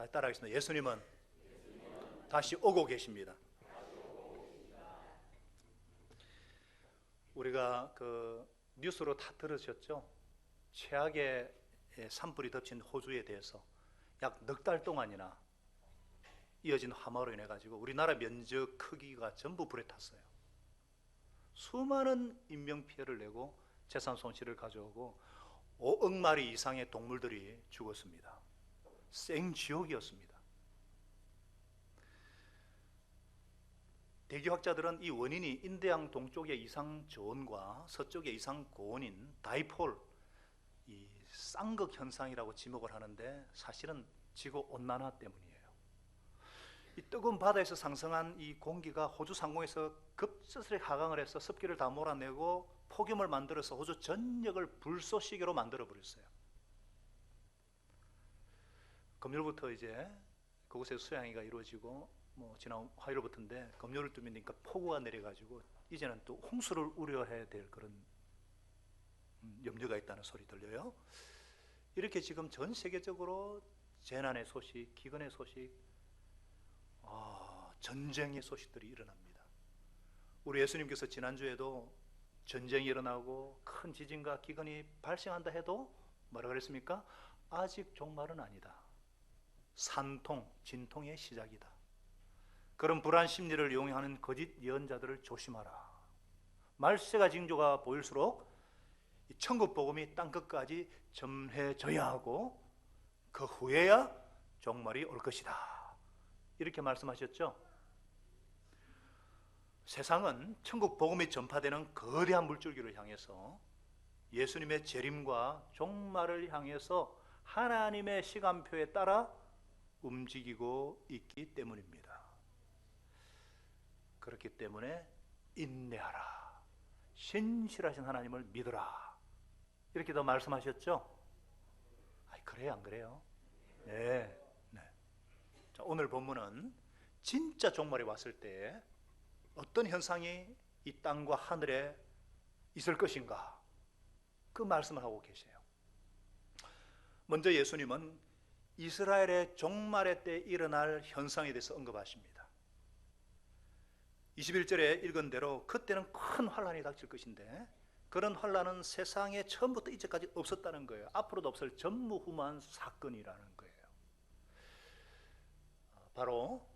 다시 따라하겠습니다. 예수님은 다시 오고 계십니다. 우리가 그 뉴스로 다 들으셨죠? 최악의 산불이 덮친 호주에 대해서 약 넉 달 동안이나 이어진 화마로 인해 가지고 우리나라 면적 크기가 전부 불에 탔어요. 수많은 인명피해를 내고 재산 손실을 가져오고 5억 마리 이상의 동물들이 죽었습니다. 생지옥이었습니다. 대기학자들은 이 원인이 인대양 동쪽의 이상 저온과 서쪽의 이상 고온인 다이폴, 이 쌍극 현상이라고 지목을 하는데 사실은 지구 온난화 때문이에요. 이 뜨거운 바다에서 상승한 이 공기가 호주 상공에서 급속하게 하강을 해서 습기를 다 몰아내고 폭염을 만들어서 호주 전역을 불쏘시개로 만들어 버렸어요. 금요일부터 이제 그곳에 수양회가 이루어지고 지난 화요일부터인데 금요일 쯤이니까 폭우가 내려가지고 이제는 또 홍수를 우려해야 될 그런 염려가 있다는 소리 들려요. 이렇게 지금 전 세계적으로 재난의 소식, 기근의 소식, 전쟁의 소식들이 일어납니다. 우리 예수님께서 지난주에도 전쟁이 일어나고 큰 지진과 기근이 발생한다 해도 뭐라 그랬습니까? 아직 종말은 아니다. 산통, 진통의 시작이다. 그런 불안 심리를 이용하는 거짓 예언자들을 조심하라. 말세가 징조가 보일수록 천국 복음이 땅끝까지 전해져야 하고 그 후에야 종말이 올 것이다. 이렇게 말씀하셨죠. 세상은 천국 복음이 전파되는 거대한 물줄기를 향해서 예수님의 재림과 종말을 향해서 하나님의 시간표에 따라 움직이고 있기 때문입니다. 그렇기 때문에 인내하라. 신실하신 하나님을 믿어라. 이렇게 더 말씀하셨죠? 그래요, 안 그래요? 네. 자, 오늘 본문은 진짜 종말이 왔을 때 어떤 현상이 이 땅과 하늘에 있을 것인가, 그 말씀을 하고 계세요. 먼저 예수님은 이스라엘의 종말의 때 일어날 현상에 대해서 언급하십니다. 21절에 읽은 대로 그때는 큰 환란이 닥칠 것인데 그런 환란은 세상에 처음부터 이제까지 없었다는 거예요. 앞으로도 없을 전무후무한 사건이라는 거예요. 바로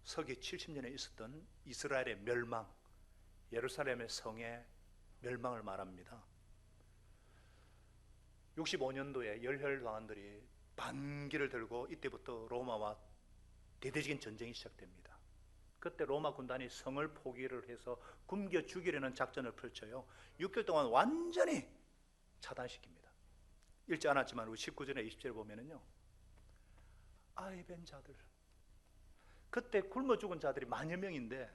서기 70년에 있었던 이스라엘의 멸망, 예루살렘의 성의 멸망을 말합니다. 65년도에 열혈왕들이 반기를 들고 이때부터 로마와 대대적인 전쟁이 시작됩니다. 그때 로마 군단이 성을 포기를 해서 굶겨 죽이려는 작전을 펼쳐요. 6개월 동안 완전히 차단시킵니다. 읽지 않았지만 우리 19절에 20절에 보면은요, 아이벤 자들, 그때 굶어 죽은 자들이 만여 명인데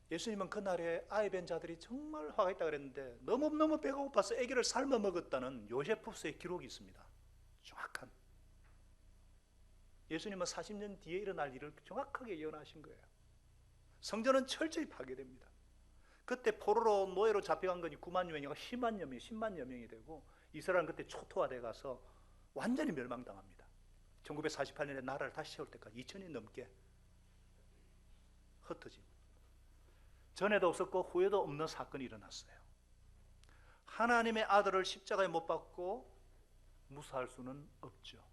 예수님은 그날에 아이벤 자들이 정말 화가 있다 그랬는데 너무너무 배가 고파서 아기를 삶아 먹었다는 요세푸스의 기록이 있습니다. 정확한. 예수님은 40년 뒤에 일어날 일을 정확하게 예언하신 거예요. 성전은 철저히 파괴됩니다. 그때 포로로 노예로 잡혀간 건이 9만 명이고 10만여 명이 되고 이스라엘은 그때 초토화돼 가서 완전히 멸망당합니다. 1948년에 나라를 다시 세울 때까지 2000년 넘게 흩어지고 전에도 없었고 후에도 없는 사건이 일어났어요. 하나님의 아들을 십자가에 못 박고 무사할 수는 없죠.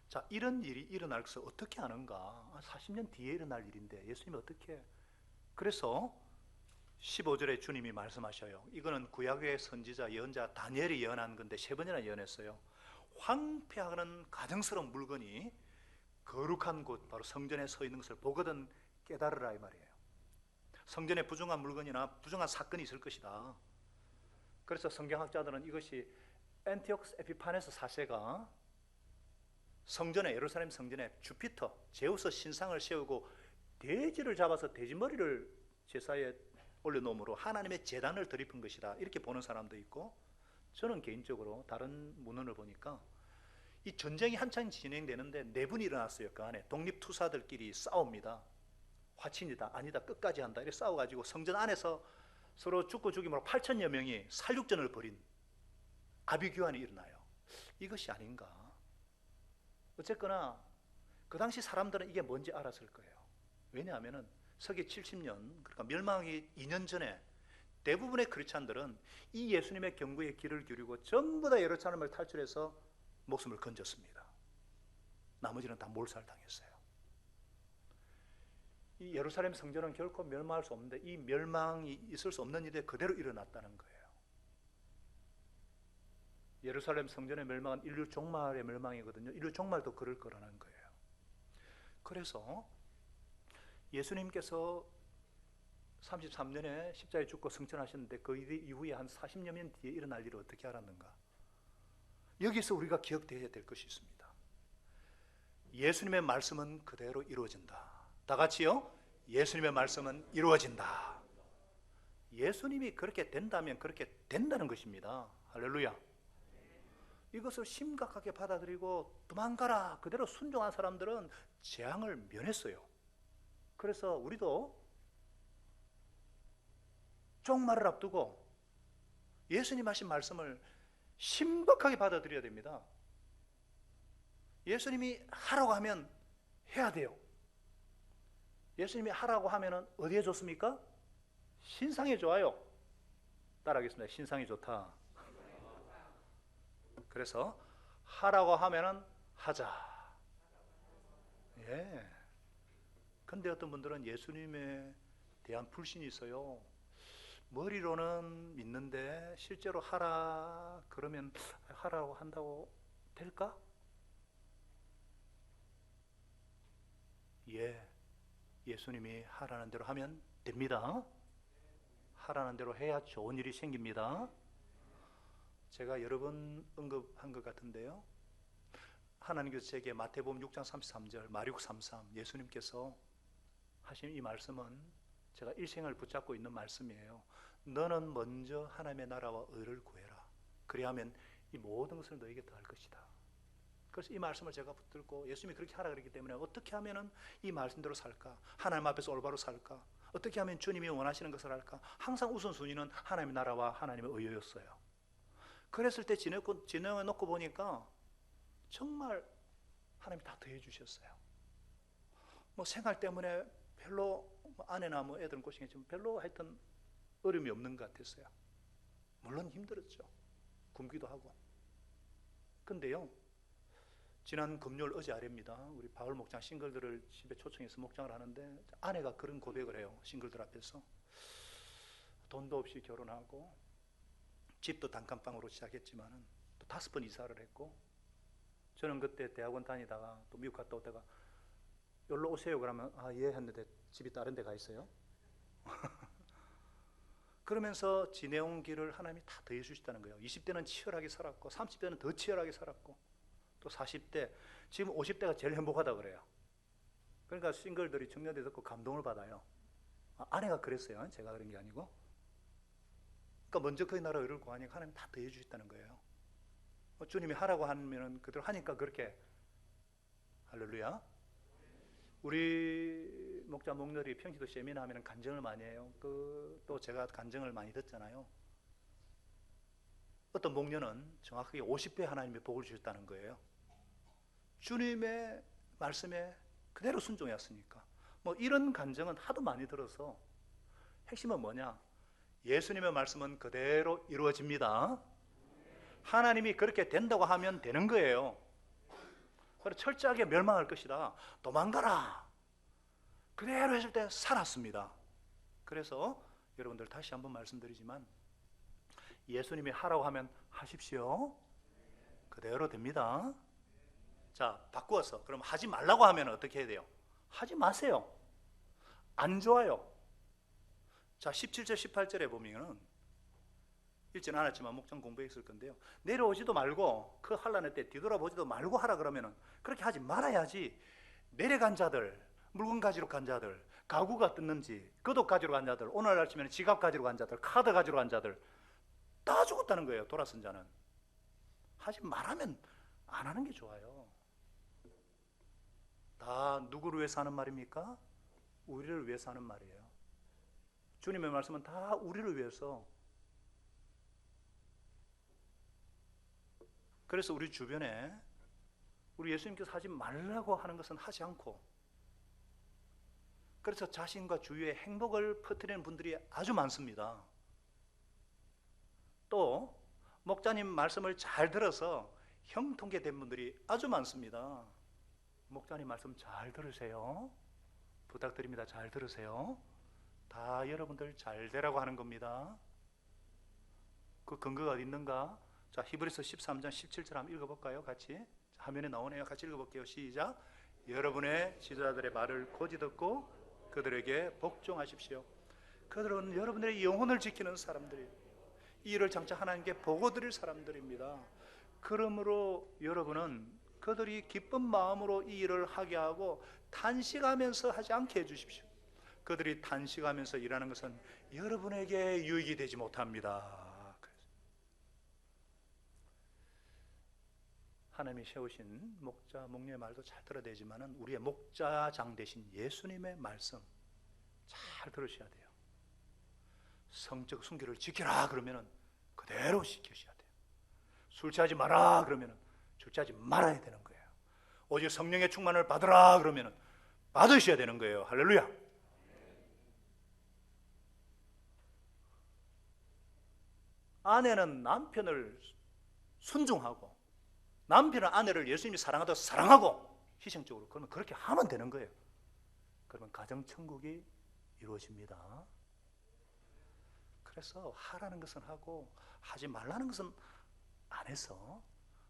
자, 이런 일이 일어날 것을 어떻게 아는가? 40년 뒤에 일어날 일인데 예수님이 어떻게? 그래서 15절에 주님이 말씀하셔요. 이거는 구약의 선지자 예언자 다니엘이 예언한 건데 3번이나 예언했어요. 황폐하는 가증스러운 물건이 거룩한 곳, 바로 성전에 서 있는 것을 보거든 깨달으라, 이 말이에요. 성전에 부정한 물건이나 부정한 사건이 있을 것이다. 그래서 성경학자들은 이것이 안티오쿠스 에피파네스 4세가 성전에, 예루살렘 성전에 주피터, 제우스 신상을 세우고 돼지를 잡아서 돼지 머리를 제사에 올려놓음으로 하나님의 제단을 드립한 것이다, 이렇게 보는 사람도 있고, 저는 개인적으로 다른 문헌을 보니까 이 전쟁이 한창 진행되는데 내분이 일어났어요. 그 안에 독립투사들끼리 싸웁니다. 화친이다, 아니다, 끝까지 한다, 이렇게 싸워가지고 성전 안에서 서로 죽고 죽임으로 8천여 명이 살육전을 벌인 아비규환이 일어나요. 이것이 아닌가? 어쨌거나 그 당시 사람들은 이게 뭔지 알았을 거예요. 왜냐하면 서기 70년, 그러니까 멸망하기 2년 전에 대부분의 크리스찬들은 이 예수님의 경고에 귀를 기울이고 전부 다 예루살렘을 탈출해서 목숨을 건졌습니다. 나머지는 다 몰살당했어요. 이 예루살렘 성전은 결코 멸망할 수 없는데 이 멸망이 있을 수 없는 일에 그대로 일어났다는 거예요. 예루살렘 성전의 멸망은 인류 종말의 멸망이거든요. 인류 종말도 그럴 거라는 거예요. 그래서 예수님께서 33년에 십자가에 죽고 승천하셨는데 그 이후에 한 40여 년 뒤에 일어날 일을 어떻게 알았는가? 여기서 우리가 기억되어야 될 것이 있습니다. 예수님의 말씀은 그대로 이루어진다. 다 같이요. 예수님의 말씀은 이루어진다. 예수님이 그렇게 된다면 그렇게 된다는 것입니다. 할렐루야. 이것을 심각하게 받아들이고 도망가라 그대로 순종한 사람들은 재앙을 면했어요. 그래서 우리도 종말을 앞두고 예수님 하신 말씀을 심각하게 받아들여야 됩니다. 예수님이 하라고 하면 해야 돼요. 예수님이 하라고 하면 어디에 좋습니까? 신상에 좋아요. 따라하겠습니다. 신상이 좋다. 그래서 하라고 하면 하자. 예. 근데 어떤 분들은 예수님에 대한 불신이 있어요. 머리로는 믿는데 실제로 하라 그러면 하라고 한다고 될까? 예. 예수님이 하라는 대로 하면 됩니다. 하라는 대로 해야 좋은 일이 생깁니다. 제가 여러 번 언급한 것 같은데요. 하나님께서 제게 마태복음 6장 33절, 마리국 33 예수님께서 하신 이 말씀은 제가 일생을 붙잡고 있는 말씀이에요. 너는 먼저 하나님의 나라와 의를 구해라. 그리하면 이 모든 것을 너에게 더할 것이다. 그래서 이 말씀을 제가 붙들고 예수님이 그렇게 하라 그랬기 때문에 어떻게 하면 이 말씀대로 살까? 하나님 앞에서 올바로 살까? 어떻게 하면 주님이 원하시는 것을 할까? 항상 우선순위는 하나님의 나라와 하나님의 의였어요. 그랬을 때 진행해 놓고 보니까 정말 하나님이 다 더해 주셨어요. 뭐 생활 때문에 별로 아내나 뭐 애들은 고생했지만 별로 하여튼 어려움이 없는 것 같았어요. 물론 힘들었죠. 굶기도 하고. 근데요, 지난 금요일 어제 아래입니다. 우리 바울 목장 싱글들을 집에 초청해서 목장을 하는데 아내가 그런 고백을 해요. 싱글들 앞에서. 돈도 없이 결혼하고 집도 단칸방으로 시작했지만 또 5번 이사를 했고, 저는 그때 대학원 다니다가 또 미국 갔다 오다가 여기로 오세요 그러면 아 예 했는데 집이 다른 데 가 있어요. 그러면서 지내온 길을 하나님이 다 더해 주시다는 거예요. 20대는 치열하게 살았고 30대는 더 치열하게 살았고 또 40대, 지금 50대가 제일 행복하다 그래요. 그러니까 싱글들이 청년들이 듣고 감동을 받아요. 아내가 그랬어요. 제가 그런 게 아니고. 그러니까 먼저 그의 나라 의를 구하니까 하나님 다 더해 주셨다는 거예요. 주님이 하라고 하면 그대로 하니까 그렇게. 할렐루야. 우리 목자 목렬이 평시도 세미나 하면 간증을 많이 해요. 또 제가 간증을 많이 듣잖아요. 어떤 목련은 정확하게 50배 하나님의 복을 주셨다는 거예요. 주님의 말씀에 그대로 순종했으니까. 뭐 이런 간증은 하도 많이 들어서 핵심은 뭐냐? 예수님의 말씀은 그대로 이루어집니다. 하나님이 그렇게 된다고 하면 되는 거예요. 그래서 철저하게 멸망할 것이다. 도망가라. 그대로 했을 때 살았습니다. 그래서 여러분들 다시 한번 말씀드리지만 예수님이 하라고 하면 하십시오. 그대로 됩니다. 자, 바꾸어서 그럼 하지 말라고 하면 어떻게 해야 돼요? 하지 마세요. 안 좋아요. 자, 17절 18절에 보면은 읽지는 않았지만 목장 공부했을 건데요. 내려오지도 말고 그 환난의 때 뒤돌아보지도 말고 하라 그러면은 그렇게 하지 말아야지. 내려간 자들, 물건 가지러 간 자들, 가구가 뜯는지 거독 가지러 간 자들, 오늘날 치면 지갑 가지러 간 자들, 카드 가지러 간 자들 다 죽었다는 거예요. 돌아선 자는. 하지 말하면 안 하는 게 좋아요. 다 누구를 위해서 하는 말입니까? 우리를 위해서 하는 말이에요. 주님의 말씀은 다 우리를 위해서. 그래서 우리 주변에 우리 예수님께서 하지 말라고 하는 것은 하지 않고, 그래서 자신과 주위의 행복을 퍼뜨리는 분들이 아주 많습니다. 또 목자님 말씀을 잘 들어서 형통케 된 분들이 아주 많습니다. 목자님 말씀 잘 들으세요. 부탁드립니다. 잘 들으세요. 다 여러분들 잘 되라고 하는 겁니다. 그 근거가 어디 있는가? 자, 히브리서 13장 17절 한번 읽어볼까요? 같이. 화면에 나오네요. 같이 읽어볼게요. 시작. 여러분의 지도자들의 말을 고지 듣고 그들에게 복종하십시오. 그들은 여러분들의 영혼을 지키는 사람들이에요. 이 일을 장차 하나님께 보고 드릴 사람들입니다. 그러므로 여러분은 그들이 기쁜 마음으로 이 일을 하게 하고 탄식하면서 하지 않게 해주십시오. 그들이 탄식하면서 일하는 것은 여러분에게 유익이 되지 못합니다. 하나님이 세우신 목자, 목녀의 말도 잘 들어야 되지만 우리의 목자장 되신 예수님의 말씀 잘 들으셔야 돼요. 성적 순결을 지키라 그러면 그대로 지키셔야 돼요. 술 취하지 마라 그러면 술 취하지 말아야 되는 거예요. 오직 성령의 충만을 받으라 그러면 받으셔야 되는 거예요. 할렐루야. 아내는 남편을 순종하고 남편은 아내를 예수님이 사랑하듯 사랑하고 희생적으로, 그러면 그렇게 하면 되는 거예요. 그러면 가정천국이 이루어집니다. 그래서 하라는 것은 하고 하지 말라는 것은 안 해서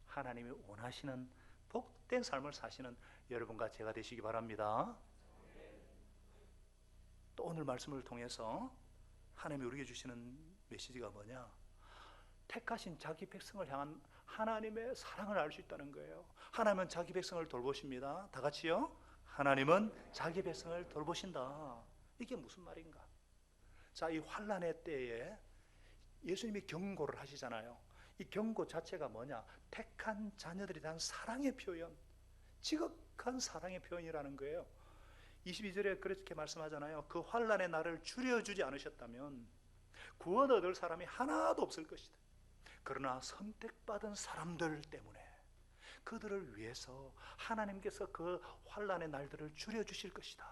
하나님이 원하시는 복된 삶을 사시는 여러분과 제가 되시기 바랍니다. 또 오늘 말씀을 통해서 하나님이 우리에게 주시는 메시지가 뭐냐? 택하신 자기 백성을 향한 하나님의 사랑을 알 수 있다는 거예요. 하나님은 자기 백성을 돌보십니다. 다 같이요. 하나님은 자기 백성을 돌보신다. 이게 무슨 말인가? 자, 이 환난의 때에 예수님이 경고를 하시잖아요. 이 경고 자체가 뭐냐? 택한 자녀들에 대한 사랑의 표현, 지극한 사랑의 표현이라는 거예요. 22절에 그렇게 말씀하잖아요. 그 환난의 날을 줄여주지 않으셨다면 구원 얻을 사람이 하나도 없을 것이다. 그러나 선택받은 사람들 때문에 그들을 위해서 하나님께서 그 환난의 날들을 줄여주실 것이다.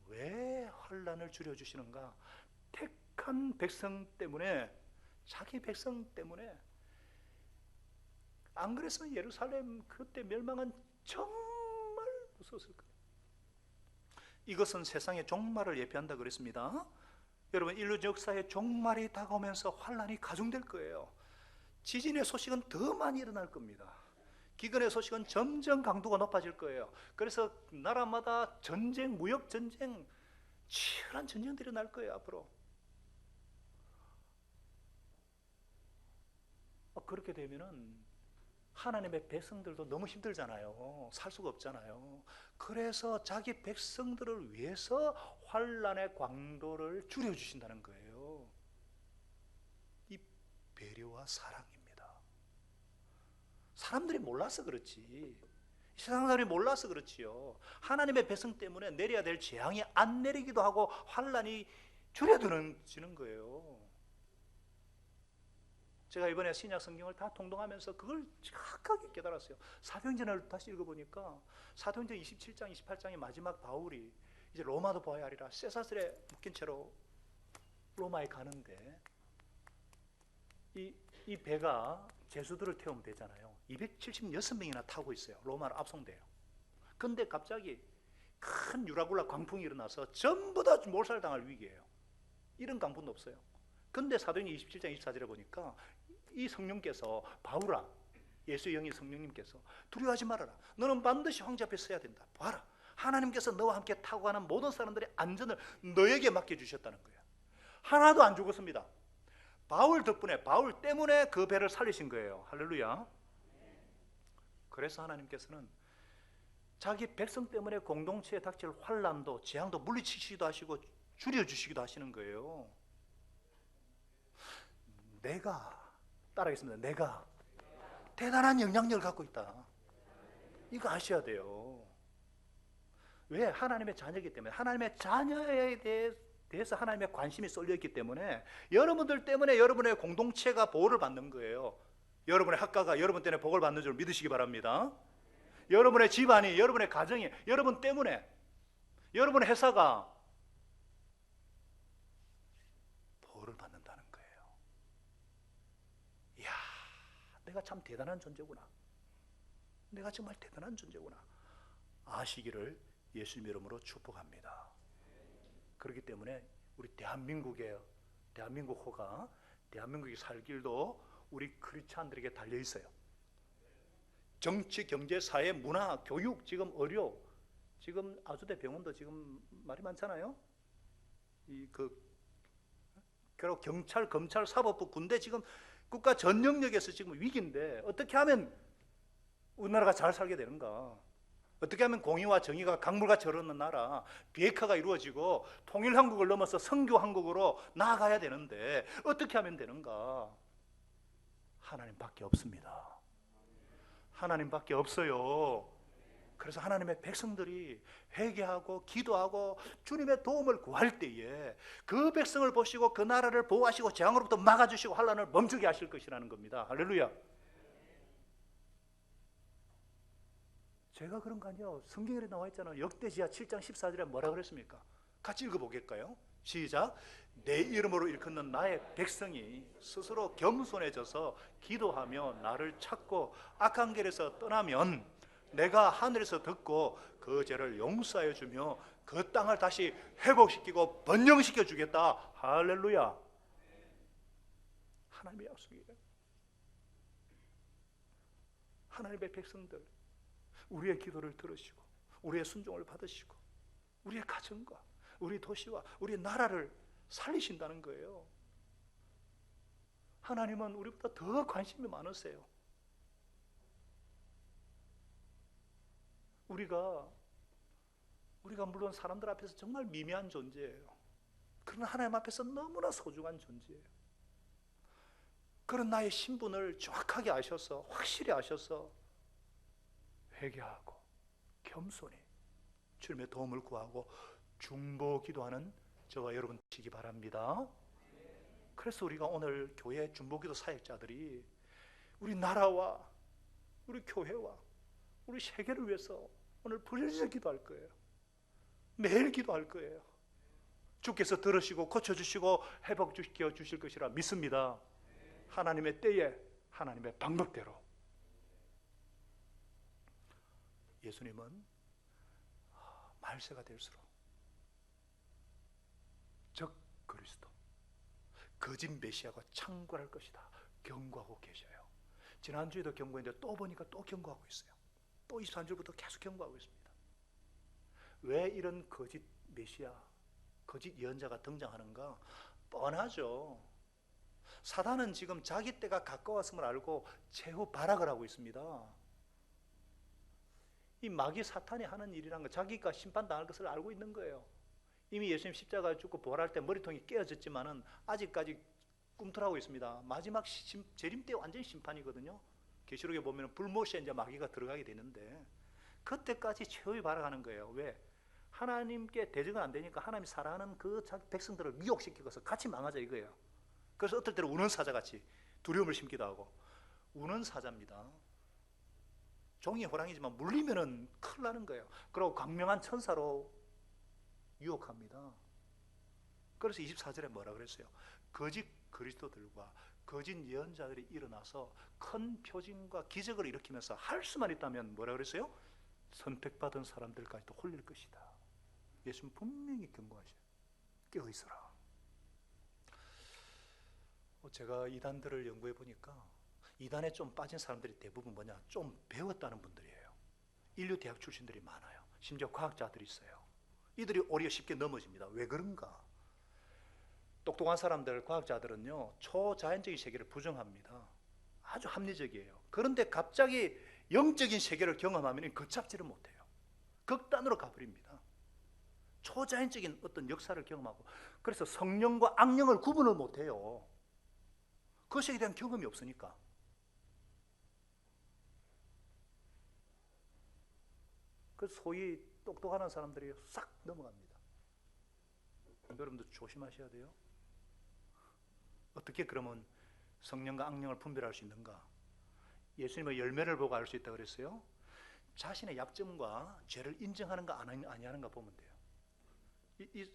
왜 환난을 줄여주시는가? 택한 백성 때문에, 자기 백성 때문에. 안 그랬으면 예루살렘 그때 멸망은 정말 무서웠을 거예요. 이것은 세상의 종말을 예표한다 그랬습니다. 여러분, 인류 역사의 종말이 다가오면서 환난이 가중될 거예요. 지진의 소식은 더 많이 일어날 겁니다. 기근의 소식은 점점 강도가 높아질 거예요. 그래서 나라마다 전쟁, 무역 전쟁, 치열한 전쟁들이 날 거예요. 앞으로. 그렇게 되면은 하나님의 백성들도 너무 힘들잖아요. 살 수가 없잖아요. 그래서 자기 백성들을 위해서 환난의 광도를 줄여주신다는 거예요. 이 배려와 사랑입니다. 사람들이 몰라서 그렇지. 세상 사람이 몰라서 그렇지요. 하나님의 백성 때문에 내려야 될 재앙이 안 내리기도 하고 환난이 줄여드는 거예요. 제가 이번에 신약 성경을 다 통독하면서 그걸 정확하게 깨달았어요. 사도행전을 다시 읽어보니까 사도행전 27장, 28장의 마지막 바울이 이제 로마도 보아야 하리라 쇠사슬에 묶인 채로 로마에 가는데 이 배가 제수들을 태우면 되잖아요. 276명이나 타고 있어요. 로마로 압송돼요. 근데 갑자기 큰 유라굴라 광풍이 일어나서 전부 다 몰살당할 위기예요. 이런 강풍도 없어요. 근데 사도행전 27장 24절에 보니까 이 성령께서 바울아, 예수의 영이 성령님께서 두려워하지 말아라. 너는 반드시 황제 앞에 서야 된다. 봐라, 하나님께서 너와 함께 타고 가는 모든 사람들의 안전을 너에게 맡겨주셨다는 거예요. 하나도 안 죽었습니다. 바울 덕분에, 바울 때문에 그 배를 살리신 거예요. 할렐루야. 그래서 하나님께서는 자기 백성 때문에 공동체에 닥칠 환난도 재앙도 물리치시기도 하시고 줄여주시기도 하시는 거예요. 내가, 따라하겠습니다. 내가 대단한 영향력을 갖고 있다. 이거 아셔야 돼요. 왜? 하나님의 자녀이기 때문에. 하나님의 자녀에 대해서 하나님의 관심이 쏠려 있기 때문에 여러분들 때문에 여러분의 공동체가 보호를 받는 거예요. 여러분의 학과가 여러분 때문에 복을 받는 줄 믿으시기 바랍니다. 여러분의 집안이, 여러분의 가정이 여러분 때문에, 여러분의 회사가 복을 받는다는 거예요. 이야, 내가 참 대단한 존재구나. 내가 정말 대단한 존재구나. 아시기를 예수님 이름으로 축복합니다. 그렇기 때문에 우리 대한민국 호가, 대한민국이 살 길도 우리 크리스찬들에게 달려 있어요. 정치, 경제, 사회, 문화, 교육, 지금 의료, 지금 아주대 병원도 지금 말이 많잖아요. 그리고 경찰, 검찰, 사법부, 군대 지금 국가 전 영역에서 지금 위기인데 어떻게 하면 우리나라가 잘 살게 되는가? 어떻게 하면 공의와 정의가 강물같이 흐르는 나라, 비핵화가 이루어지고 통일한국을 넘어서 선교한국으로 나아가야 되는데 어떻게 하면 되는가? 하나님밖에 없습니다. 하나님밖에 없어요. 그래서 하나님의 백성들이 회개하고 기도하고 주님의 도움을 구할 때에 그 백성을 보시고 그 나라를 보호하시고 재앙으로부터 막아주시고 환난을 멈추게 하실 것이라는 겁니다. 할렐루야. 제가 그런 거 아니에요. 성경에 나와 있잖아요. 역대지하 7장 14절에 뭐라 그랬습니까? 같이 읽어보겠까요? 시작. 내 이름으로 일컫는 나의 백성이 스스로 겸손해져서 기도하며 나를 찾고 악한 길에서 떠나면 내가 하늘에서 듣고 그 죄를 용서하여 주며 그 땅을 다시 회복시키고 번영시켜 주겠다. 할렐루야. 하나님의 약속이에요. 하나님의 백성들, 우리의 기도를 들으시고 우리의 순종을 받으시고 우리의 가정과 우리 도시와 우리 나라를 살리신다는 거예요. 하나님은 우리보다 더 관심이 많으세요. 우리가 물론 사람들 앞에서 정말 미미한 존재예요. 그러나 하나님 앞에서 너무나 소중한 존재예요. 그런 나의 신분을 정확하게 아셔서, 확실히 아셔서 회개하고 겸손히 주님의 도움을 구하고 중보 기도하는 저와 여러분 되시기 바랍니다. 그래서 우리가 오늘 교회 중보기도 사역자들이 우리 나라와 우리 교회와 우리 세계를 위해서 오늘 부르짖어 기도할 거예요. 매일 기도할 거예요. 주께서 들으시고 고쳐주시고 회복시켜 주실 것이라 믿습니다. 하나님의 때에 하나님의 방법대로. 예수님은 말세가 될수록 적 그리스도, 거짓 메시아가 창궐할 것이다 경고하고 계셔요. 지난주에도 경고했는데 또 보니까 또 경고하고 있어요. 또 23절부터 계속 경고하고 있습니다. 왜 이런 거짓 메시아, 거짓 예언자가 등장하는가? 뻔하죠. 사단은 지금 자기 때가 가까웠음을 알고 최후 발악을 하고 있습니다. 이 마귀 사탄이 하는 일이란 거, 자기가 심판당할 것을 알고 있는 거예요. 이미 예수님 십자가에 죽고 부활할 때 머리통이 깨어졌지만은 아직까지 꿈틀하고 있습니다. 마지막 재림 때 완전히 심판이거든요. 계시록에 보면 불못에 이제 마귀가 들어가게 되는데 그때까지 최후의 발악하는 거예요. 왜? 하나님께 대적은 안 되니까 하나님이 사랑하는 그 자기 백성들을 미혹시키고서 같이 망하자 이거예요. 그래서 어떨 때는 우는 사자같이 두려움을 심기도 하고, 우는 사자입니다. 종이 호랑이지만 물리면은 큰일 나는 거예요. 그리고 광명한 천사로 유혹합니다. 그래서 24절에 뭐라 그랬어요? 거짓 그리스도들과 거짓 예언자들이 일어나서 큰 표징과 기적을 일으키면서 할 수만 있다면 뭐라 그랬어요? 선택받은 사람들까지도 홀릴 것이다. 예수님 분명히 경고하셔요. 깨어있어라. 제가 이단들을 연구해 보니까 이단에 좀 빠진 사람들이 대부분 뭐냐? 좀 배웠다는 분들이에요. 인류 대학 출신들이 많아요. 심지어 과학자들이 있어요. 이들이 오히려 쉽게 넘어집니다. 왜 그런가? 똑똑한 사람들, 과학자들은요, 초자연적인 세계를 부정합니다. 아주 합리적이에요. 그런데 갑자기 영적인 세계를 경험하면 걷잡지를 못해요. 극단으로 가버립니다. 초자연적인 어떤 역사를 경험하고, 그래서 성령과 악령을 구분을 못해요. 그것에 대한 경험이 없으니까. 그 소위 똑똑한 사람들이 싹 넘어갑니다. 여러분들 조심하셔야 돼요. 어떻게 그러면 성령과 악령을 분별할 수 있는가? 예수님의 열매를 보고 알 수 있다고 그랬어요. 자신의 약점과 죄를 인정하는가 아니하는가 보면 돼요.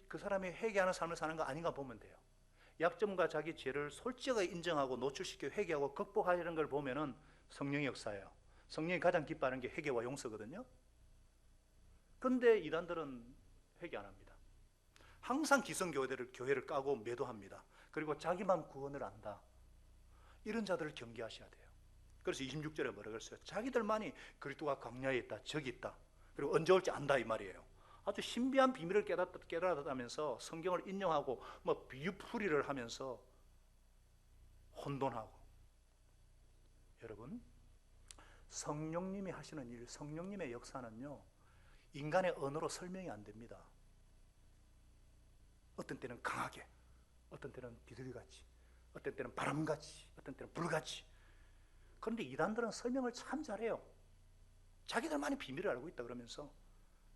그 사람이 회개하는 삶을 사는 거 아닌가 보면 돼요. 약점과 자기 죄를 솔직하게 인정하고 노출시켜 회개하고 극복하려는 걸 보면은 성령의 역사예요. 성령이 가장 기뻐하는 게 회개와 용서거든요. 근데 이단들은 회개 안 합니다. 항상 교회를 까고 매도합니다. 그리고 자기만 구원을 안다. 이런 자들을 경계하셔야 돼요. 그래서 26절에 뭐라고 했어요? 자기들만이 그리스도가 광야에 있다, 저기 있다, 그리고 언제 올지 안다, 이 말이에요. 아주 신비한 비밀을 깨달았다면서 성경을 인용하고 뭐 비유풀이를 하면서 혼돈하고. 여러분, 성령님이 하시는 일, 성령님의 역사는요, 인간의 언어로 설명이 안 됩니다. 어떤 때는 강하게, 어떤 때는 비둘기같이, 어떤 때는 바람같이, 어떤 때는 불같이. 그런데 이단들은 설명을 참 잘해요. 자기들만이 비밀을 알고 있다 그러면서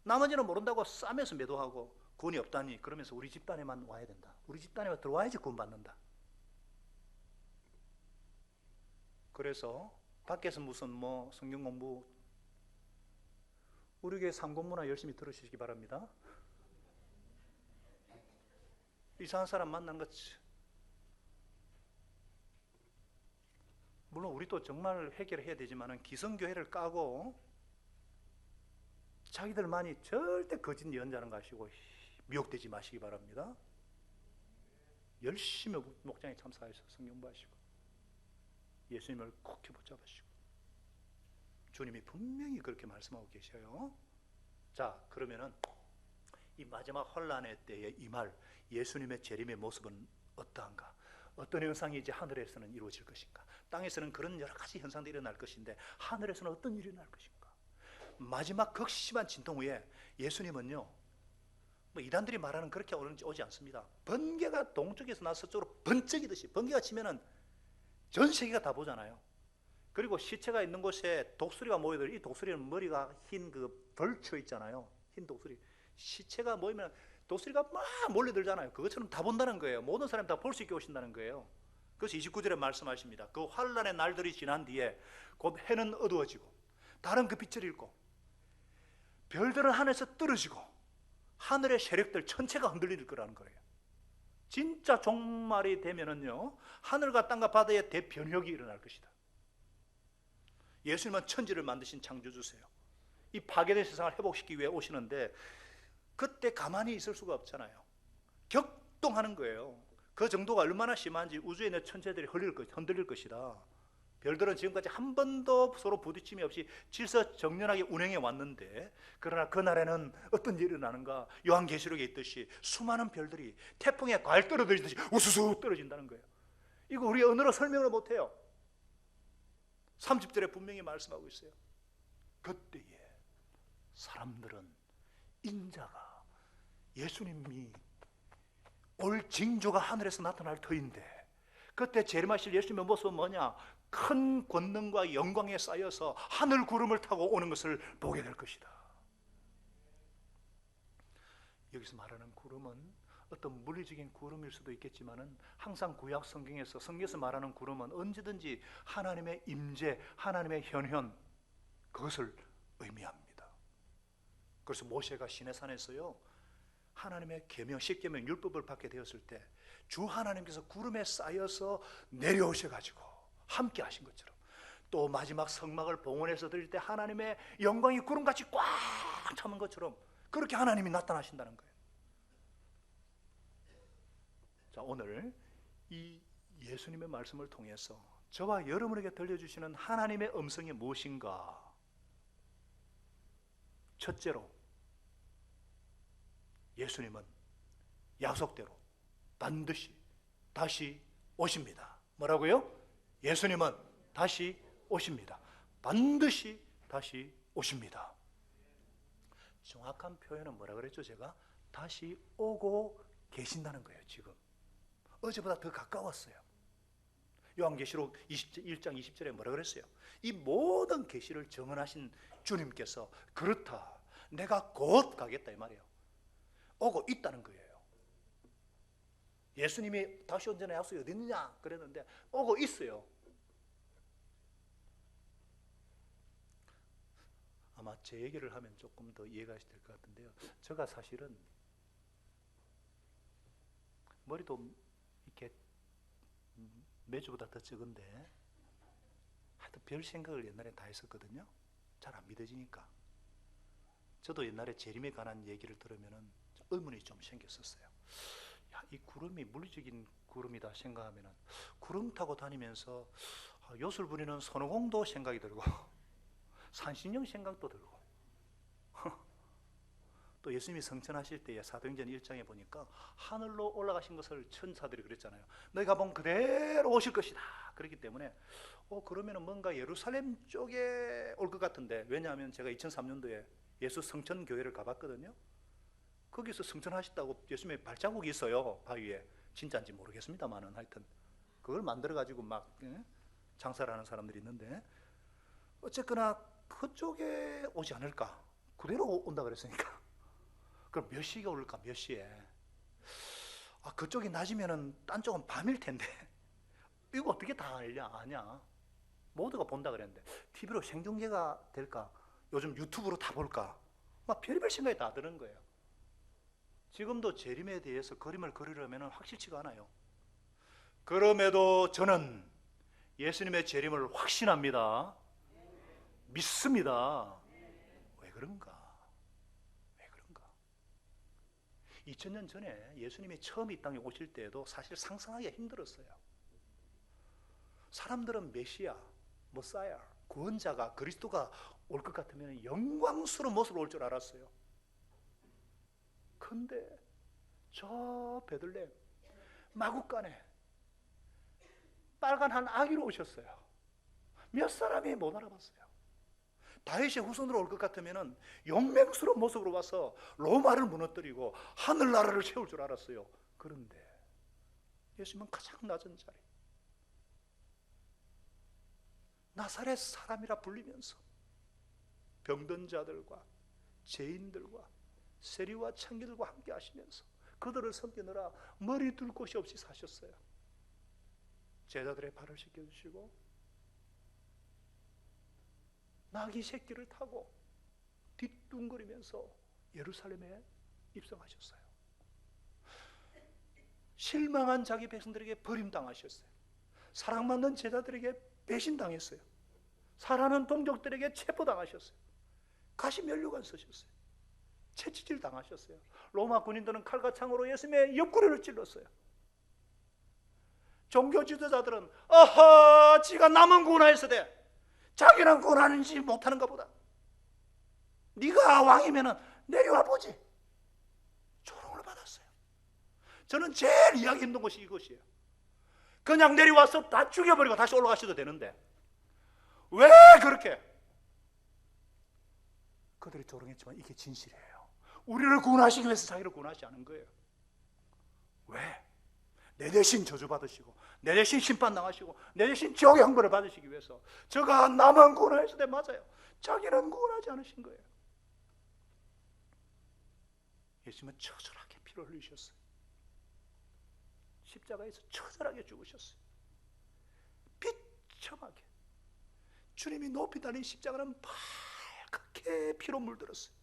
나머지는 모른다고 싸매서 매도하고 구원이 없다니 그러면서 우리 집단에만 와야 된다. 우리 집단에만 들어와야지 구원 받는다. 그래서 밖에서 무슨 뭐 성경 공부, 우리 교회 상공문화 열심히 들으시기 바랍니다. 이상한 사람 만난 것, 물론 우리도 정말 해결해야 되지만 기성교회를 까고 자기들만이 절대 거짓 예언자는 거 아시고 미혹되지 마시기 바랍니다. 열심히 목장에 참사해서 성경 공부하시고 예수님을 굳게 붙잡으시고, 주님이 분명히 그렇게 말씀하고 계셔요. 자, 그러면은 이 마지막 환란의 때에 임할 예수님의 재림의 모습은 어떠한가? 어떤 현상이 이제 하늘에서는 이루어질 것인가? 땅에서는 그런 여러 가지 현상들이 일어날 것인데 하늘에서는 어떤 일이 일어날 것인가? 마지막 극심한 진동 후에 예수님은요, 뭐 이단들이 말하는 그렇게 오지 않습니다. 번개가 동쪽에서 나서 서쪽으로 번쩍이듯이, 번개가 치면은 전 세계가 다 보잖아요. 그리고 시체가 있는 곳에 독수리가 모여들, 이 독수리는 머리가 흰 그 벌초 있잖아요. 흰 독수리. 시체가 모이면 독수리가 막 몰려들잖아요. 그것처럼 다 본다는 거예요. 모든 사람이 다 볼 수 있게 오신다는 거예요. 그래서 29절에 말씀하십니다. 그 환란의 날들이 지난 뒤에 곧 해는 어두워지고 달은 그 빛을 잃고 별들은 하늘에서 떨어지고 하늘의 세력들 전체가 흔들릴 거라는 거예요. 진짜 종말이 되면은요, 하늘과 땅과 바다의 대변혁이 일어날 것이다. 예수님은 천지를 만드신 창조주세요. 이 파괴된 세상을 회복시키기 위해 오시는데 그때 가만히 있을 수가 없잖아요. 격동하는 거예요. 그 정도가 얼마나 심한지 우주에 있는 천체들이 흔들릴 것이다. 별들은 지금까지 한 번도 서로 부딪힘이 없이 질서정연하게 운행해 왔는데, 그러나 그날에는 어떤 일이 일어나는가? 요한계시록에 있듯이 수많은 별들이 태풍에 과일 떨어지듯이 우수수 떨어진다는 거예요. 이거 우리 언어로 설명을 못해요. 30절에 분명히 말씀하고 있어요. 그때에 사람들은, 인자가, 예수님이 올 징조가 하늘에서 나타날 터인데, 그때 재림하실 예수님의 모습은 뭐냐? 큰 권능과 영광에 쌓여서 하늘 구름을 타고 오는 것을 보게 될 것이다. 여기서 말하는 구름은 어떤 물리적인 구름일 수도 있겠지만은 항상 구약 성경에서 말하는 구름은 언제든지 하나님의 임재, 하나님의 현현, 그것을 의미합니다. 그래서 모세가 시내산에서요, 하나님의 계명, 십계명, 율법을 받게 되었을 때 주 하나님께서 구름에 쌓여서 내려오셔가지고 함께 하신 것처럼, 또 마지막 성막을 봉헌해서 드릴 때 하나님의 영광이 구름같이 꽉 차는 것처럼 그렇게 하나님이 나타나신다는 거예요. 자, 오늘 이 예수님의 말씀을 통해서 저와 여러분에게 들려주시는 하나님의 음성이 무엇인가? 첫째로, 예수님은 약속대로 반드시 다시 오십니다. 뭐라고요? 예수님은 다시 오십니다. 반드시 다시 오십니다. 정확한 표현은 뭐라 그랬죠? 제가 다시 오고 계신다는 거예요. 지금 어제보다 더 가까웠어요. 요한계시록 1장 20절에 뭐라 그랬어요? 이 모든 계시를 정언하신 주님께서 그렇다, 내가 곧 가겠다, 이 말이에요. 오고 있다는 거예요. 예수님이 다시 온전한 약속이 어디 있느냐 그랬는데 오고 있어요. 아마 제 얘기를 하면 조금 더 이해가 될 것 같은데요. 제가 사실은 머리도 이렇게 매주보다 더 적은데 하여튼 별 생각을 옛날에 다 했었거든요. 잘 안 믿어지니까. 저도 옛날에 재림에 관한 얘기를 들으면은 의문이 좀 생겼었어요. 야, 이 구름이 물리적인 구름이다 생각하면은 구름 타고 다니면서 요술 부리는 손오공도 생각이 들고 산신령 생각도 들고 또 예수님이 성천하실 때에 사도행전 1장에 보니까 하늘로 올라가신 것을 천사들이 그랬잖아요. 너희가 본 그대로 오실 것이다. 그렇기 때문에 그러면은 뭔가 예루살렘 쪽에 올 것 같은데, 왜냐하면 제가 2003년도에 예수 성천 교회를 가봤거든요. 거기서 성천하셨다고 예수님의 발자국이 있어요. 바위에. 진짜인지 모르겠습니다만은 하여튼 그걸 만들어 가지고 막 장사를 하는 사람들이 있는데, 어쨌거나 그쪽에 오지 않을까. 그대로 온다 그랬으니까 그럼 몇 시에 올까? 몇 시에? 그쪽이 낮이면은 딴 쪽은 밤일 텐데 이거 어떻게 다 아냐? 모두가 본다 그랬는데 TV로 생중계가 될까? 요즘 유튜브로 다 볼까? 막 별의별 생각이 다 드는 거예요. 지금도 재림에 대해서 그림을 그리려면 확실치가 않아요. 그럼에도 저는 예수님의 재림을 확신합니다. 믿습니다. 왜 그런가? 2000년 전에 예수님이 처음 이 땅에 오실 때에도 사실 상상하기가 힘들었어요. 사람들은 메시아, 머사야, 구원자가, 그리스도가 올 것 같으면 영광스러운 모습으로 올 줄 알았어요. 근데 저 베들레헴 마구간에 빨간 한 아기로 오셨어요. 몇 사람이 못 알아봤어요. 다윗의 후손으로 올 것 같으면 용맹스러운 모습으로 와서 로마를 무너뜨리고 하늘나라를 세울 줄 알았어요. 그런데 예수님은 가장 낮은 자리, 나사렛 사람이라 불리면서 병든 자들과 죄인들과 세리와 창기들과 함께 하시면서 그들을 섬기느라 머리 둘 곳이 없이 사셨어요. 제자들의 발을 씻겨주시고 나귀 새끼를 타고 뒤뚱거리면서 예루살렘에 입성하셨어요. 실망한 자기 백성들에게 버림당하셨어요. 사랑받는 제자들에게 배신당했어요. 사랑하는 동족들에게 체포당하셨어요. 가시면류관 쓰셨어요. 채찍질 당하셨어요. 로마 군인들은 칼과 창으로 예수님의 옆구리를 찔렀어요. 종교 지도자들은 지가 남은 구원하였어 돼. 자기는 구원하는지 못하는가 보다. 네가 왕이면 내려와 보지. 조롱을 받았어요. 저는 제일 이해하기 힘든 것이 이것이에요. 그냥 내려와서 다 죽여버리고 다시 올라가셔도 되는데 왜 그렇게? 그들이 조롱했지만 이게 진실이에요. 우리를 구원하시기 위해서 자기를 구원하지 않은 거예요. 왜? 내 대신 저주받으시고 내 대신 심판당하시고 내 대신 지옥의 형벌을 받으시기 위해서. 저가 나만 구원하였을 때 맞아요. 자기는 구원하지 않으신 거예요. 예수님은 처절하게 피를 흘리셨어요. 십자가에서 처절하게 죽으셨어요. 비참하게. 주님이 높이 달린 십자가는 빨갛게 피로 물들었어요.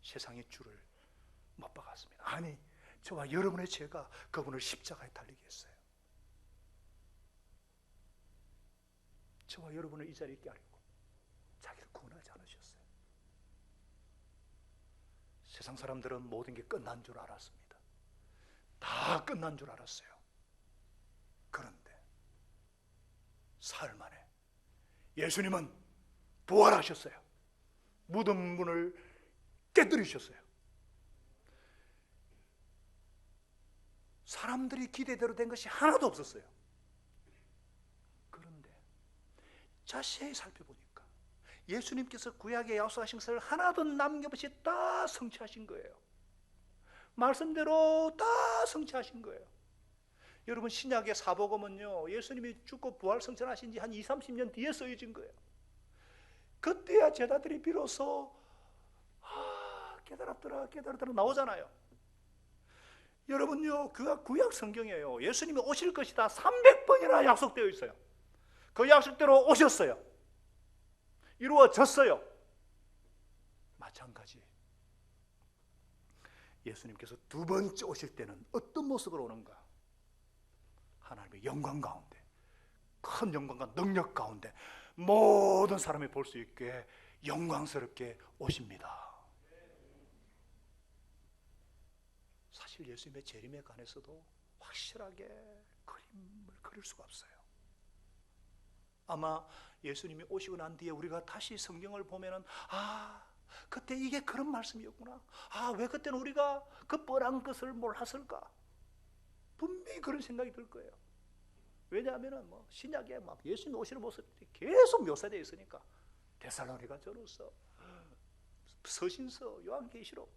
세상의 주를 못 박았습니다. 아니, 저와 여러분의 죄가 그분을 십자가에 달리게 했어요. 저와 여러분을 이 자리에 있게 하려고 자기를 구원하지 않으셨어요. 세상 사람들은 모든 게 끝난 줄 알았습니다. 다 끝난 줄 알았어요. 그런데 사흘 만에 예수님은 부활하셨어요. 무덤 문을 깨뜨리셨어요. 사람들이 기대대로 된 것이 하나도 없었어요. 그런데 자세히 살펴보니까 예수님께서 구약에 약속하신 것을 하나도 남김없이 다 성취하신 거예요. 말씀대로 다 성취하신 거예요. 여러분, 신약의 사복음은요, 예수님이 죽고 부활 성천하신 지 한 20, 30년 뒤에 쓰여진 거예요. 그때야 제자들이 비로소 깨달았더라 나오잖아요. 여러분요, 그가 구약 성경이에요. 예수님이 오실 것이다 300번이나 약속되어 있어요. 그 약속대로 오셨어요. 이루어졌어요. 마찬가지. 예수님께서 두 번째 오실 때는 어떤 모습으로 오는가? 하나님의 영광 가운데, 큰 영광과 능력 가운데 모든 사람이 볼 수 있게 영광스럽게 오십니다. 사실 예수님의 재림에 관해서도 확실하게 그림을 그릴 수가 없어요. 아마 예수님이 오시고 난 뒤에 우리가 다시 성경을 보면은 그때 이게 그런 말씀이었구나. 왜 그때는 우리가 그 뻔한 것을 몰랐을까? 분명히 그런 생각이 들 거예요. 왜냐하면은 신약에 막 예수님 오시는 모습이 계속 묘사되어 있으니까. 데살로니가전서, 서신서, 요한계시록,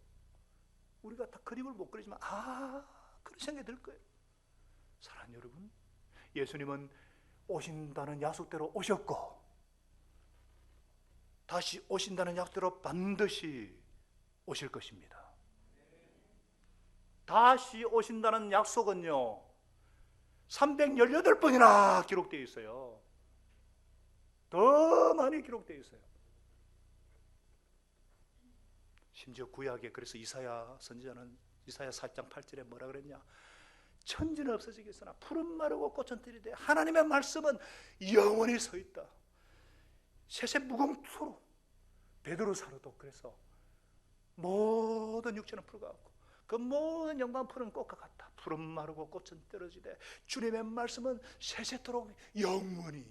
우리가 다 그림을 못 그리지만 그런 생각이 들 거예요. 사랑하는 여러분, 예수님은 오신다는 약속대로 오셨고 다시 오신다는 약속대로 반드시 오실 것입니다. 다시 오신다는 약속은요 318번이나 기록되어 있어요. 더 많이 기록되어 있어요. 심지어 구약에 그래서 이사야 선지자는 이사야 4장 8절에 뭐라 그랬냐? 천지는 없어지겠으나 푸른 마르고 꽃은 들이되 하나님의 말씀은 영원히 서 있다. 셋의 무궁토로 베드로사로도 그래서 모든 육체는 풀과 같고 그 모든 영광 푸른 꽃과 같다. 푸른 마르고 꽃은 떨어지되 주님의 말씀은 세세토록 영원히.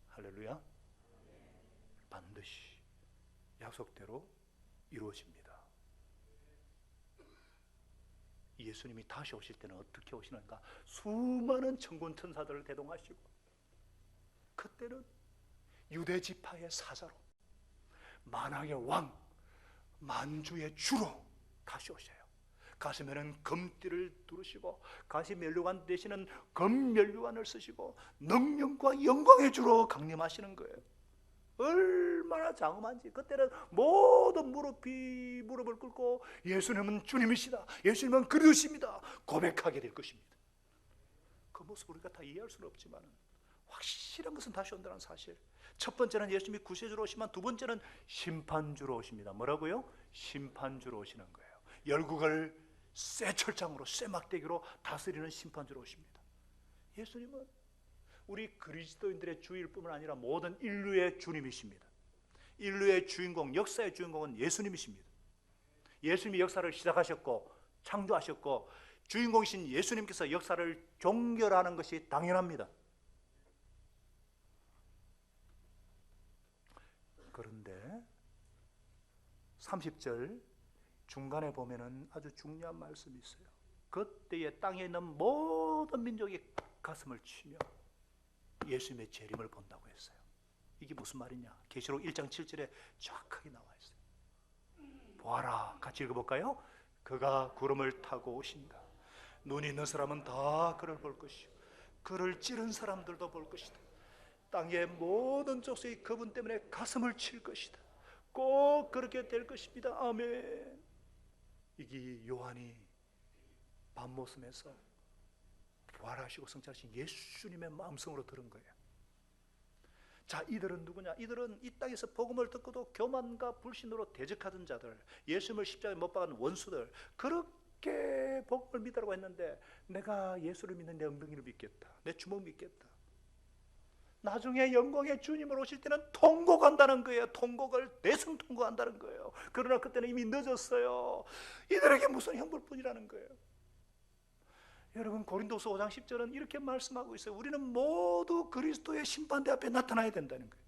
할렐루야. 반드시 약속대로 이루어집니다. 예수님이 다시 오실 때는 어떻게 오시는가? 수많은 천군 천사들을 대동하시고 그때는 유대 지파의 사자로 만왕의 왕 만주의 주로 다시 오셔요. 가슴에는 금띠를 두르시고 가시 면류관 대신은 금면류관을 쓰시고 능력과 영광의 주로 강림하시는 거예요. 얼마나 장엄한지. 그때는 모든 무릎을 꿇고 예수님은 주님이시다, 예수님은 그리스도십니다 고백하게 될 것입니다. 그 모습을 우리가 다 이해할 수는 없지만 확실한 것은 다시 온다는 사실. 첫 번째는 예수님이 구세주로 오시면 두 번째는 심판주로 오십니다. 뭐라고요? 심판주로 오시는 거예요. 열국을 쇠 철장으로 쇠 막대기로 다스리는 심판주로 오십니다. 예수님은 우리 그리스도인들의 주일 뿐만 아니라 모든 인류의 주님이십니다. 인류의 주인공, 역사의 주인공은 예수님이십니다. 예수님이 역사를 시작하셨고 창조하셨고 주인공이신 예수님께서 역사를 종결하는 것이 당연합니다. 그런데 30절 중간에 보면은 아주 중요한 말씀이 있어요. 그때에 땅에 있는 모든 민족이 가슴을 치며 예수님의 재림을 본다고 했어요. 이게 무슨 말이냐? 계시록 1장 7절에 정확하게 나와 있어요. 보아라, 같이 읽어볼까요? 그가 구름을 타고 오신다. 눈 있는 사람은 다 그를 볼 것이요 그를 찌른 사람들도 볼 것이다. 땅의 모든 족속이 그분 때문에 가슴을 칠 것이다. 꼭 그렇게 될 것입니다. 아멘. 이게 요한이 밤모섬에서 부활하시고 성취하신 예수님의 마음성으로 들은 거예요. 자, 이들은 누구냐? 이들은 이 땅에서 복음을 듣고도 교만과 불신으로 대적하던 자들, 예수님을 십자가에 못 박은 원수들, 그렇게 복음을 믿으라고 했는데 내가 예수를 믿는 내 엉덩이를 믿겠다, 내 주먹 믿겠다. 나중에 영광의 주님을 오실 때는 통곡한다는 거예요. 통곡을 대승통곡한다는 거예요. 그러나 그때는 이미 늦었어요. 이들에게 무슨 형벌뿐이라는 거예요. 여러분, 고린도서 5장 10절은 이렇게 말씀하고 있어요. 우리는 모두 그리스도의 심판대 앞에 나타나야 된다는 거예요.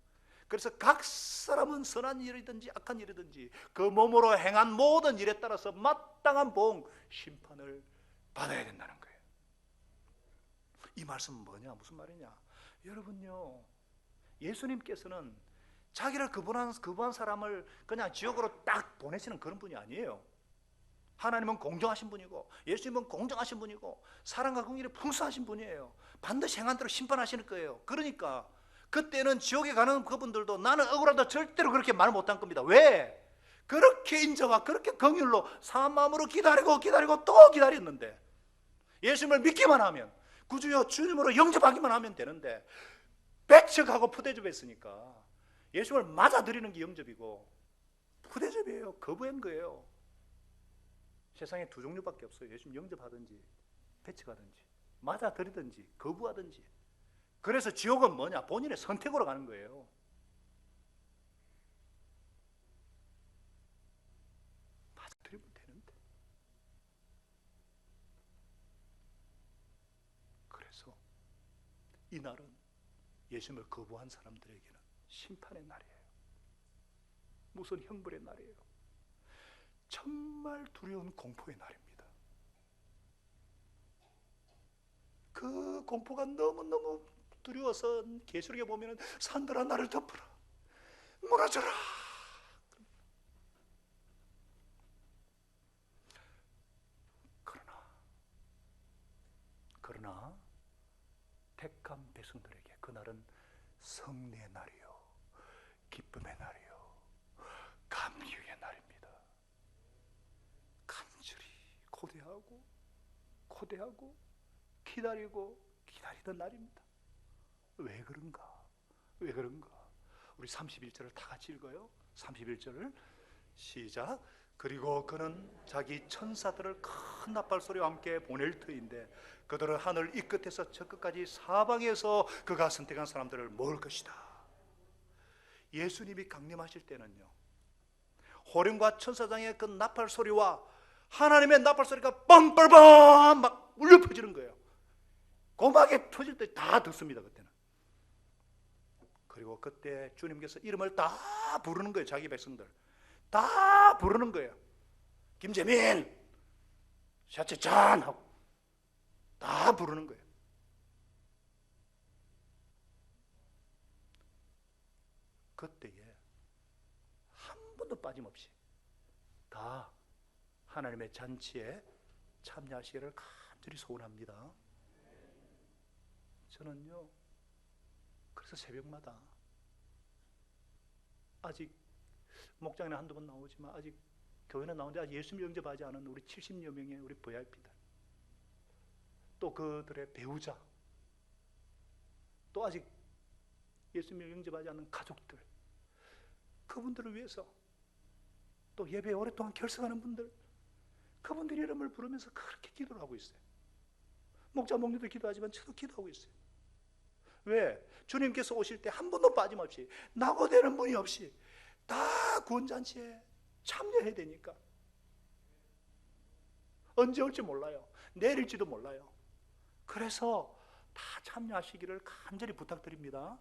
그래서 각 사람은 선한 일이든지 악한 일이든지 그 몸으로 행한 모든 일에 따라서 마땅한 보응, 심판을 받아야 된다는 거예요. 이 말씀은 뭐냐? 무슨 말이냐? 여러분요, 예수님께서는 자기를 거부한 사람을 그냥 지옥으로 딱 보내시는 그런 분이 아니에요. 하나님은 공정하신 분이고 예수님은 공정하신 분이고 사랑과 긍휼이 풍성하신 분이에요. 반드시 행한 대로 심판하시는 거예요. 그러니까 그때는 지옥에 가는 그분들도 나는 억울하다 절대로 그렇게 말 못한 겁니다. 왜? 그렇게 인정하고 그렇게 긍휼로 상한 마음으로 기다리고 또 기다렸는데 예수님을 믿기만 하면 구주여 주님으로 영접하기만 하면 되는데 배척하고 푸대접했으니까 예수님을 맞아들이는 게 영접이고 부대접이에요. 거부한 거예요. 세상에 두 종류밖에 없어요. 예수님 영접하든지 배척하든지 맞아들이든지 거부하든지. 그래서 지옥은 뭐냐? 본인의 선택으로 가는 거예요. 맞아들이면 되는데. 그래서 이날은 예수님을 거부한 사람들에게는 심판의 날이에요. 무슨 형벌의 날이에요. 정말 두려운 공포의 날입니다. 그 공포가 너무너무 두려워서 계시록에 보면 산들아 나를 덮으라, 무너져라. 그러나 택한 백성들에게 그날은 승리의 날이요, 기쁨의 날이요, 감격의 날입니다. 간절히 고대하고 기다리던 날입니다. 왜 그런가? 우리 31절을 다 같이 읽어요. 31절을 시작. 그리고 그는 자기 천사들을 큰 나팔소리와 함께 보낼 터인데 그들은 하늘 이 끝에서 저 끝까지 사방에서 그가 선택한 사람들을 모을 것이다. 예수님이 강림하실 때는요, 호령과 천사장의 그 나팔소리와 하나님의 나팔소리가 뻥뻥뻥 막 울려 퍼지는 거예요. 고막에 터질 때 다 듣습니다. 그때는. 그리고 그때 주님께서 이름을 다 부르는 거예요. 자기 백성들 다 부르는 거예요. 김재민, 샤체찬 하고 다 부르는 거예요. 그때에 한 번도 빠짐없이 다 하나님의 잔치에 참여하시기를 간절히 소원합니다. 저는요, 그래서 새벽마다 아직 목장에는 한두 번 나오지만 아직 교회는 나오는데 아직 예수님 영접하지 않은 우리 70여 명의 우리 VIP들, 또 그들의 배우자, 또 아직 예수님을 영접하지 않은 가족들, 그분들을 위해서, 또 예배에 오랫동안 결석하는 분들, 그분들 이름을 부르면서 그렇게 기도를 하고 있어요. 목자 목녀도 기도하지만 저도 기도하고 있어요. 왜? 주님께서 오실 때 한 번도 빠짐없이 낙오되는 분이 없이 다 구원잔치에 참여해야 되니까. 언제 올지 몰라요. 내릴지도 몰라요. 그래서 다 참여하시기를 간절히 부탁드립니다.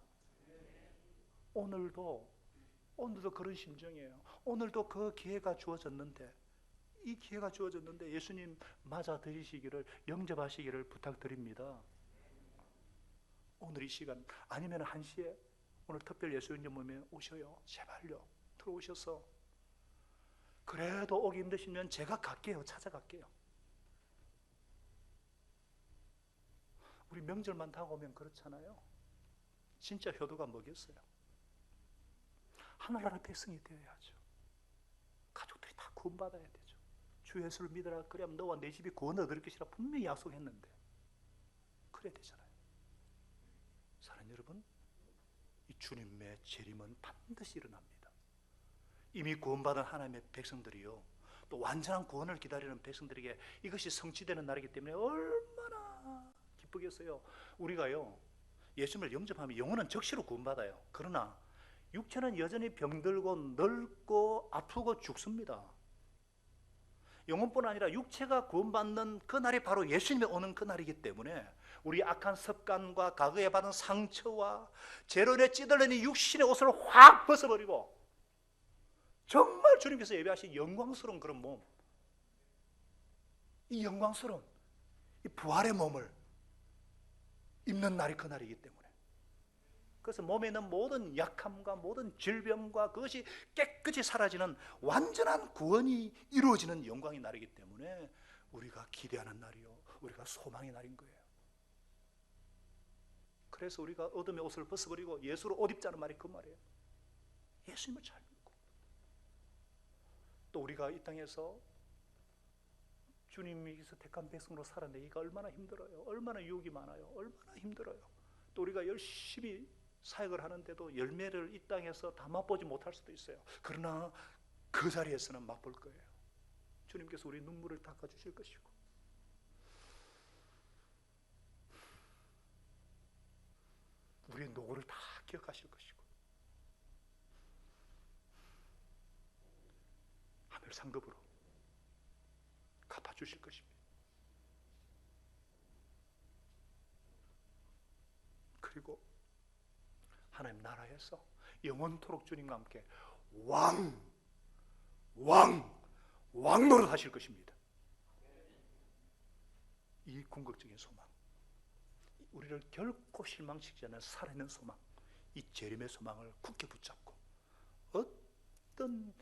오늘도 그런 심정이에요. 오늘도 그 기회가 주어졌는데, 이 기회가 주어졌는데 예수님 맞아들이시기를, 영접하시기를 부탁드립니다. 오늘 이 시간 아니면 1시에 오늘 특별 예수 영접 모임에 오셔요. 제발요. 들어오셔서, 그래도 오기 힘드시면 제가 갈게요. 찾아갈게요. 우리 명절만 다가오면 그렇잖아요. 진짜 효도가 뭐겠어요? 하늘나라 백성이 되어야죠. 가족들이 다 구원받아야 되죠. 주 예수를 믿으라 그러면 너와 내 집이 구원 얻을 것이라 분명히 약속했는데 그래야 되잖아요. 사랑하는 여러분, 이 주님의 재림은 반드시 일어납니다. 이미 구원받은 하나님의 백성들이요, 또 완전한 구원을 기다리는 백성들에게 이것이 성취되는 날이기 때문에 얼마나 기쁘겠어요. 우리가요, 예수님을 영접하면 영혼은 즉시로 구원받아요. 그러나 육체는 여전히 병들고 늙고 아프고 죽습니다. 영혼뿐 아니라 육체가 구원받는 그 날이 바로 예수님이 오는 그 날이기 때문에 우리 악한 습관과 과거에 받은 상처와 재론에 찌들린 이 육신의 옷을 확 벗어버리고 정말 주님께서 예배하신 영광스러운 그런 몸, 이 영광스러운 이 부활의 몸을 입는 날이 그 날이기 때문에, 그래서 몸에 있는 모든 약함과 모든 질병과 그것이 깨끗이 사라지는 완전한 구원이 이루어지는 영광의 날이기 때문에 우리가 기대하는 날이요, 우리가 소망의 날인 거예요. 그래서 우리가 어둠의 옷을 벗어버리고 예수로 옷 입자는 말이 그 말이에요. 예수님을 잘 믿고, 또 우리가 이 땅에서 주님께서 택한 백성으로 살아내기가 얼마나 힘들어요. 얼마나 유혹이 많아요. 얼마나 힘들어요. 또 우리가 열심히 사역을 하는데도 열매를 이 땅에서 다 맛보지 못할 수도 있어요. 그러나 그 자리에서는 맛볼 거예요. 주님께서 우리 눈물을 닦아주실 것이고, 우리의 노고를 다 기억하실 것이고, 하늘 상급으로 갚아주실 것입니다. 그리고 하나님 나라에서 영원토록 주님과 함께 왕 노릇 하실 것입니다. 이 궁극적인 소망, 우리를 결코 실망시키지 않는 살아있는 소망, 이 재림의 소망을 굳게 붙잡고 어떤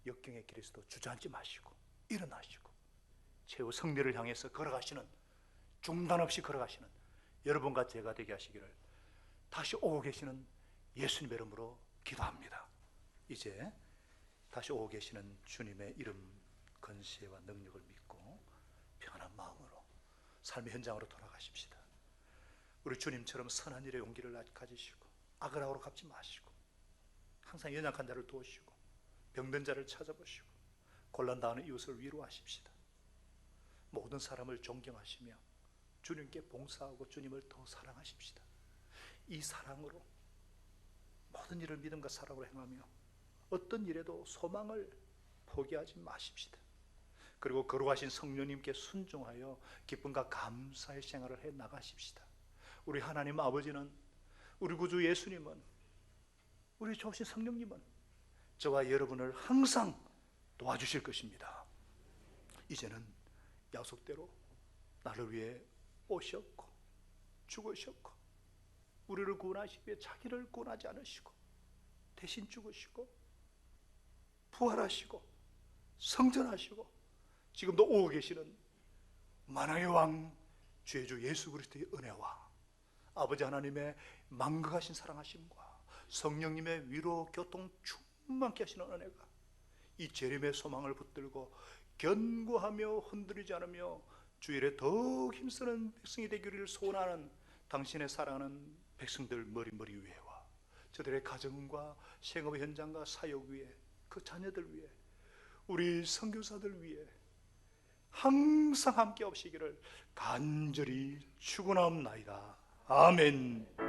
역경의 길에서도 주저앉지 마시고 일어나시고 최후 승리를 향해서 걸어가시는, 중단 없이 걸어가시는 여러분과 제가 되게 하시기를 다시 오고 계시는 예수님의 이름으로 기도합니다. 이제 다시 오고 계시는 주님의 이름, 권세와 능력을 믿고 평안한 마음으로 삶의 현장으로 돌아가십시다. 우리 주님처럼 선한 일의 용기를 가지시고 악을 악으로 갚지 마시고 항상 연약한 자를 도우시고 병든 자를 찾아보시고 곤란당하는 이웃을 위로하십시다. 모든 사람을 존경하시며 주님께 봉사하고 주님을 더 사랑하십시다. 이 사랑으로 모든 일을 믿음과 사랑으로 행하며 어떤 일에도 소망을 포기하지 마십시다. 그리고 거룩하신 성령님께 순종하여 기쁨과 감사의 생활을 해 나가십시다. 우리 하나님 아버지는, 우리 구주 예수님은, 우리 좋으신 성령님은 저와 여러분을 항상 도와주실 것입니다. 이제는 약속대로 나를 위해 오셨고 죽으셨고 우리를 구원하시기 위해 자기를 구원하지 않으시고 대신 죽으시고 부활하시고 성전하시고 지금도 오고 계시는 만왕의 왕 주의 주 예수 그리스도의 은혜와 아버지 하나님의 망극하신 사랑하심과 성령님의 위로 교통 충만케 하시는 은혜가 이 재림의 소망을 붙들고 견고하며 흔들리지 않으며 주일에 더욱 힘쓰는 백성이 되기를 소원하는 당신의 사랑하는 백성들 머리 위에와 저들의 가정과 생업의 현장과 사역 위에, 그 자녀들 위에, 우리 선교사들 위에 항상 함께 없이기를 간절히 축원하옵나이다. 아멘.